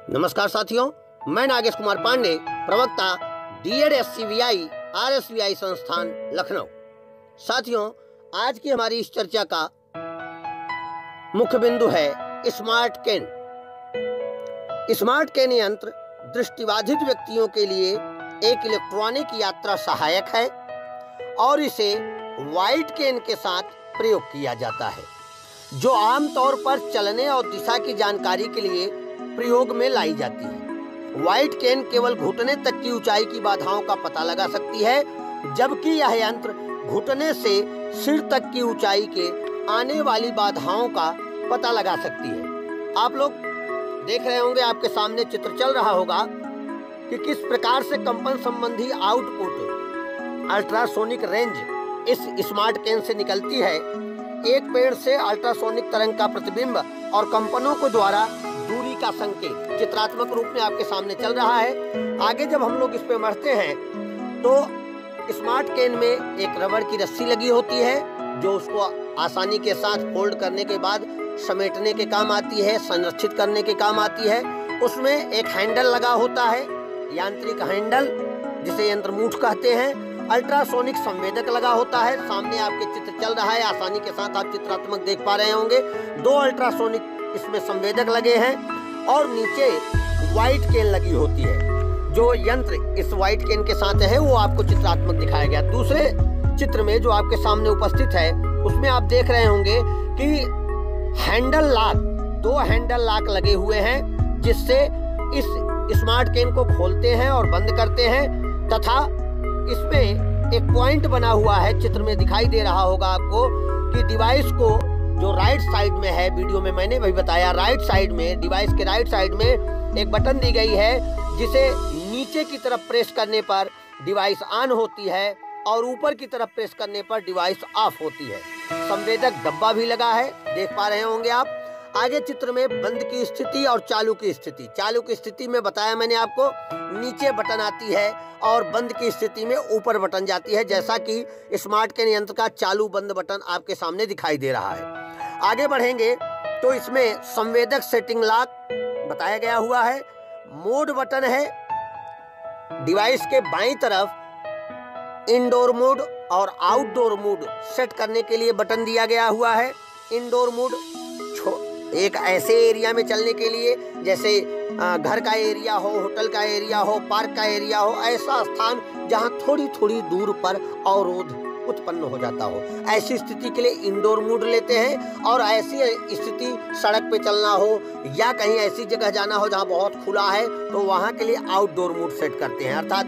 नमस्कार साथियों, मैं नागेश कुमार पांडे, प्रवक्ता डीएड एससीबीआई आरएसबीआई संस्थान लखनऊ। साथियों, आज की हमारी इस चर्चा का मुख्य बिंदु है स्मार्ट केन। स्मार्ट केन यंत्र दृष्टिबाधित व्यक्तियों के लिए एक इलेक्ट्रॉनिक यात्रा सहायक है और इसे व्हाइट केन के साथ प्रयोग किया जाता है, जो आमतौर पर चलने और दिशा की जानकारी के लिए प्रयोग में लाई जाती है। व्हाइट केन केवल घुटने तक की ऊंचाई की बाधाओं का पता लगा सकती है, जबकि यह यंत्र घुटने से सिर तक की ऊंचाई के आने वाली बाधाओं का पता लगा सकती है। आप लोग देख रहे होंगे, आपके सामने चित्र चल रहा होगा कि किस प्रकार से कंपन संबंधी आउटपुट अल्ट्रासोनिक रेंज इस स्मार्ट केन से निकलती है। एक पेड़ से अल्ट्रासोनिक तरंग का प्रतिबिंब और कंपनों को द्वारा दूरी का संकेत चित्रात्मक रूप में आपके सामने चल रहा है। आगे जब हम लोग इस पे बढ़ते हैं तो स्मार्ट केन में एक रबड़ की रस्सी लगी होती है, जो उसको आसानी के साथ फोल्ड करने के बाद समेटने के काम आती है, संरक्षित करने के काम आती है। उसमें एक हैंडल लगा होता है, यांत्रिक हैंडल, जिसे यंत्रमूठ कहते हैं। अल्ट्रासोनिक संवेदक लगा होता है, सामने आपके चित्र चल रहा है, आसानी के साथ आप चित्रात्मक देख पा रहे होंगे। 2 अल्ट्रासोनिक इसमें संवेदक लगे हैं और नीचे व्हाइट केन लगी होती है। जो यंत्र इस व्हाइट केन के साथ है वो आपको चित्रात्मक दिखाया गया। दूसरे चित्र में जो आपके सामने उपस्थित है उसमें आप देख रहे होंगे कि हैंडल लॉक, 2 हैंडल लॉक लगे हुए हैं, जिससे इस स्मार्ट केन को खोलते हैं और बंद करते हैं। तथा इसमें एक पॉइंट बना हुआ है, चित्र में दिखाई दे रहा होगा आपको कि डिवाइस को जो राइट साइड में है, वीडियो में मैंने भी बताया, राइट साइड में, डिवाइस के राइट साइड में एक बटन दी गई है, जिसे नीचे की तरफ प्रेस करने पर डिवाइस ऑन होती है और ऊपर की तरफ प्रेस करने पर डिवाइस ऑफ होती है। संवेदक डब्बा भी लगा है, देख पा रहे होंगे आप। आगे चित्र में बंद की स्थिति और चालू की स्थिति। चालू की स्थिति में बताया मैंने आपको, नीचे बटन आती है और बंद की स्थिति में ऊपर बटन जाती है, जैसा कि स्मार्ट केन यंत्र का चालू बंद बटन आपके सामने दिखाई दे रहा है। आगे बढ़ेंगे तो इसमें संवेदक सेटिंग लॉक बताया गया हुआ है। मोड बटन है, डिवाइस के बाईं तरफ इंडोर मोड और आउटडोर मोड सेट करने के लिए बटन दिया गया हुआ है। इंडोर मोड एक ऐसे एरिया में चलने के लिए, जैसे घर का एरिया हो, होटल का एरिया हो, पार्क का एरिया हो, ऐसा स्थान जहां थोड़ी थोड़ी दूर पर अवरोध उत्पन्न हो जाता हो, ऐसी स्थिति के लिए इंडोर मोड लेते हैं। और ऐसी स्थिति सड़क पे चलना हो या कहीं ऐसी जगह जाना हो जहां बहुत खुला है, तो वहां के लिए आउटडोर मोड सेट करते हैं, अर्थात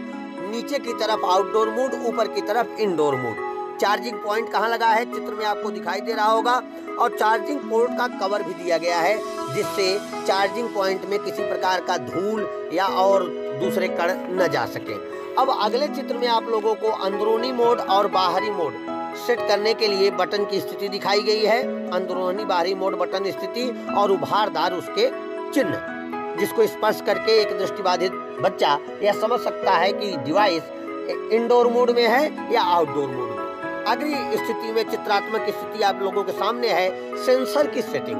नीचे की तरफ आउटडोर मोड, ऊपर की तरफ इंडोर मोड। चार्जिंग पॉइंट कहाँ लगा है, चित्र में आपको दिखाई दे रहा होगा, और चार्जिंग पोर्ट का कवर भी दिया गया है, जिससे चार्जिंग पॉइंट में किसी प्रकार का धूल या और दूसरे कण न जा सके। अब अगले चित्र में आप लोगों को अंदरूनी मोड और बाहरी मोड सेट करने के लिए बटन की स्थिति दिखाई गई है। अंदरूनी बाहरी मोड बटन स्थिति और उभारदार उसके चिन्ह, जिसको स्पर्श करके एक दृष्टिबाधित बच्चा यह समझ सकता है कि डिवाइस इंडोर मोड में है या आउटडोर मोड में। अगली स्थिति में चित्रात्मक स्थिति आप लोगों के सामने है, सेंसर की सेटिंग,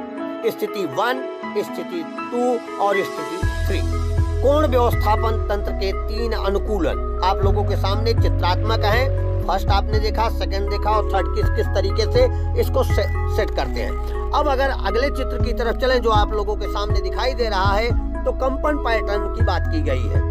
स्थिति 1, स्थिति 2 और स्थिति 3। कोण व्यवस्थापन तंत्र के 3 अनुकूलन आप लोगों के सामने चित्रात्मक हैं। फर्स्ट आपने देखा, सेकंड देखा और थर्ड किस तरीके से इसको सेट करते हैं। अब अगर अगले चित्र की तरफ चलें, जो आप लोगों के सामने दिखाई दे रहा है, तो कंपन पैटर्न की बात की गई है।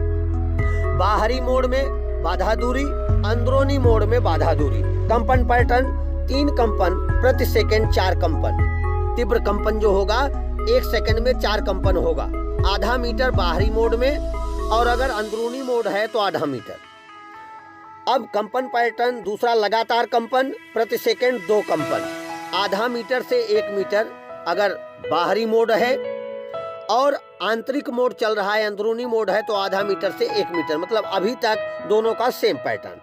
बाहरी मोड में बाधा दूरी, अंदरूनी मोड में बाधा दूरी। कंपन पैटर्न 3 कंपन प्रति सेकंड, 4 कंपन। तीव्र कंपन जो होगा 1 सेकंड में 4 कंपन होगा। आधा मीटर बाहरी मोड में, और अगर अंदरूनी मोड है तो आधा मीटर। अब कंपन पैटर्न दूसरा, लगातार कंपन प्रति सेकंड 2 कंपन, आधा मीटर से 1 मीटर अगर बाहरी मोड है, और आंतरिक मोड चल रहा है, अंदरूनी मोड है तो आधा मीटर से 1 मीटर। मतलब अभी तक दोनों का सेम पैटर्न।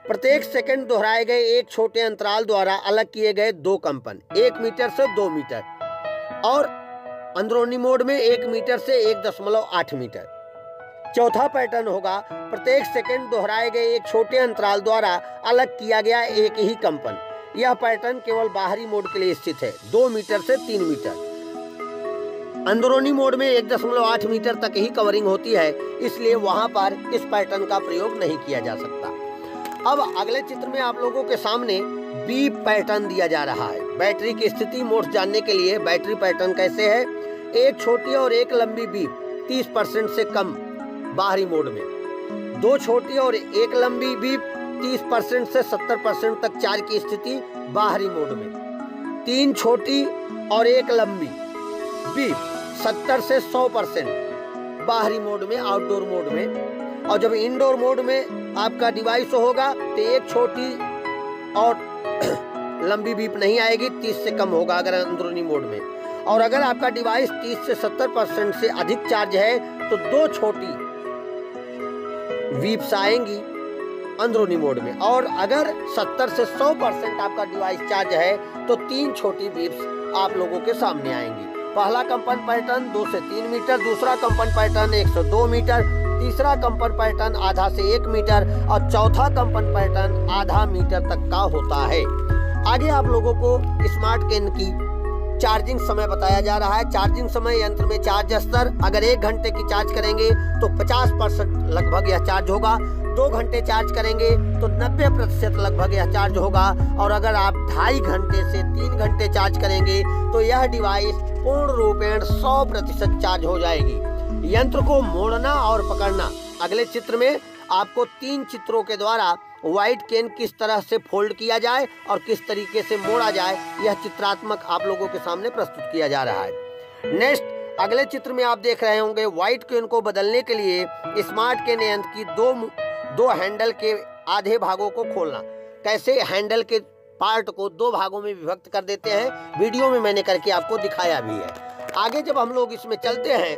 प्रत्येक सेकंड दोहराए गए एक छोटे अंतराल द्वारा अलग किए गए 2 कंपन, 1 मीटर से 2 मीटर, और अंदरूनी मोड में 1 मीटर से 1.8 मीटर। चौथा पैटर्न होगा, प्रत्येक सेकंड दोहराए गए एक छोटे अंतराल द्वारा अलग किया गया एक ही कंपन। यह पैटर्न केवल बाहरी मोड के लिए स्थित है, 2 मीटर से 3 मीटर। अंदरूनी मोड में 1.8 मीटर तक ही कवरिंग होती है, इसलिए वहां पर इस पैटर्न का प्रयोग नहीं किया जा सकता। अब अगले चित्र में आप लोगों के सामने बीप पैटर्न दिया जा रहा है। बैटरी की स्थिति मोड जानने के लिए बैटरी पैटर्न कैसे है, एक छोटी और एक लंबी बीप 30% से कम बाहरी मोड में, दो छोटी और एक लंबी बीप 30% से 70% तक चार्ज की स्थिति बाहरी मोड में, तीन छोटी और एक लंबी बीप 70 से 100% बाहरी मोड में, आउटडोर मोड में। और जब इंडोर मोड में आपका डिवाइस होगा तो एक छोटी और लंबी बीप नहीं आएगी, 30 से कम होगा अगर अंदरूनी मोड में। और अगर आपका डिवाइस 30 से 70% से अधिक चार्ज है तो दो छोटी बीप्स आएंगी अंदरूनी मोड में। और अगर 70 से 100% आपका डिवाइस चार्ज है तो तीन छोटी बीप्स आप लोगों के सामने आएंगी। पहला कंपन पैटर्न 2 से 3 मीटर, दूसरा कंपन पैटर्न 1 से 2 मीटर, तीसरा कंपन पैटर्न आधा से 1 मीटर और चौथा कंपन पैटर्न आधा मीटर तक का होता है। आगे आप लोगों को स्मार्ट कैन की चार्जिंग समय बताया जा रहा है। चार्जिंग समय यंत्र में चार्ज स्तर, अगर 1 घंटे की चार्ज करेंगे तो 50% लगभग यह चार्ज होगा, 2 घंटे चार्ज करेंगे तो 90% लगभग यह चार्ज होगा, और अगर आप 2.5 घंटे से 3 घंटे चार्ज करेंगे तो यह डिवाइस पूर्ण रूपेण 100% चार्ज हो जाएगी। यंत्र को मोड़ना और पकड़ना, अगले चित्र में आपको 3 चित्रों के द्वारा व्हाइट कैन किस तरह से फोल्ड किया जाए और किस तरीके से मोड़ा जाए, यह चित्रात्मक आप लोगों के सामने प्रस्तुत किया जा रहा है। नेक्स्ट अगले चित्र में आप देख रहे होंगे व्हाइट कैन को बदलने के लिए स्मार्ट कैन यंत्र की दो हैंडल के आधे भागों को खोलना। कैसे हैंडल के पार्ट को 2 भागों में विभक्त कर देते हैं, वीडियो में मैंने करके आपको दिखाया भी है। आगे जब हम लोग इसमें चलते हैं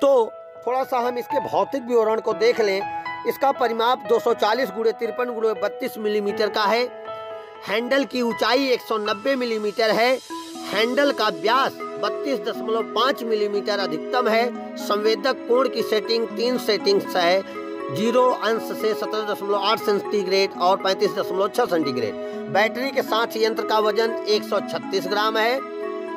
तो थोड़ा सा हम इसके भौतिक विवरण को देख लें। इसका परिमाप 240 × 53 × 32 मिलीमीटर का है। हैंडल की ऊंचाई 190 मिलीमीटर है। हैंडल का व्यास 32.5 मिलीमीटर अधिकतम है। संवेदक कोण की सेटिंग 3 सेटिंग्स है, 0 अंश से 17.8 सेंटीग्रेड और 35.6 सेंटीग्रेड। बैटरी के साथ यंत्र का वजन 136 ग्राम है।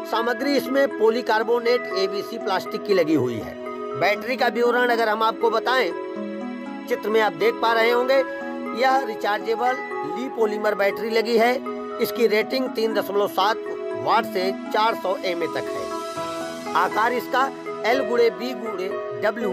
सामग्री इसमें पॉलीकार्बोनेट एबीसी प्लास्टिक की लगी हुई है। बैटरी का विवरण अगर हम आपको बताएं, चित्र में आप देख पा रहे होंगे, यह रिचार्जेबल ली पॉलीमर बैटरी लगी है। इसकी रेटिंग 3.7 वाट से 400 mAh तक है। आकार इसका L × B × W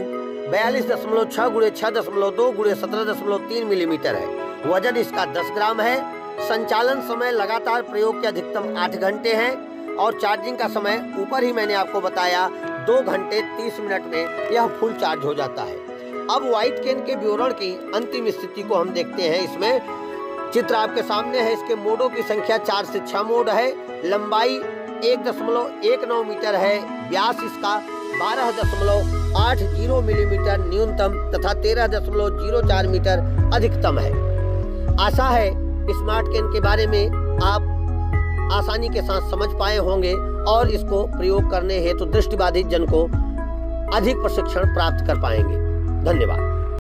42.6 × 6.2 × 17.3 मिलीमीटर है। वजन इसका 10 ग्राम है। संचालन समय लगातार प्रयोग के अधिकतम 8 घंटे हैं और चार्जिंग का समय ऊपर ही मैंने आपको बताया 2 घंटे 30 मिनट में यह फुल चार्ज हो जाता है। अब व्हाइट कैन के विवरण की अंतिम स्थिति को हम देखते हैं। इसमें चित्र आपके सामने है। इसके मोडों की संख्या 4 से 6 मोड है। लंबाई 1.19 मीटर है। व्यास इसका 12.80 मिलीमीटर न्यूनतम तथा 13.04 मीटर अधिकतम है। आशा है स्मार्ट कैन के बारे में आप आसानी के साथ समझ पाए होंगे और इसको प्रयोग करने हेतु दृष्टिबाधित जन को अधिक प्रशिक्षण प्राप्त कर पाएंगे। धन्यवाद।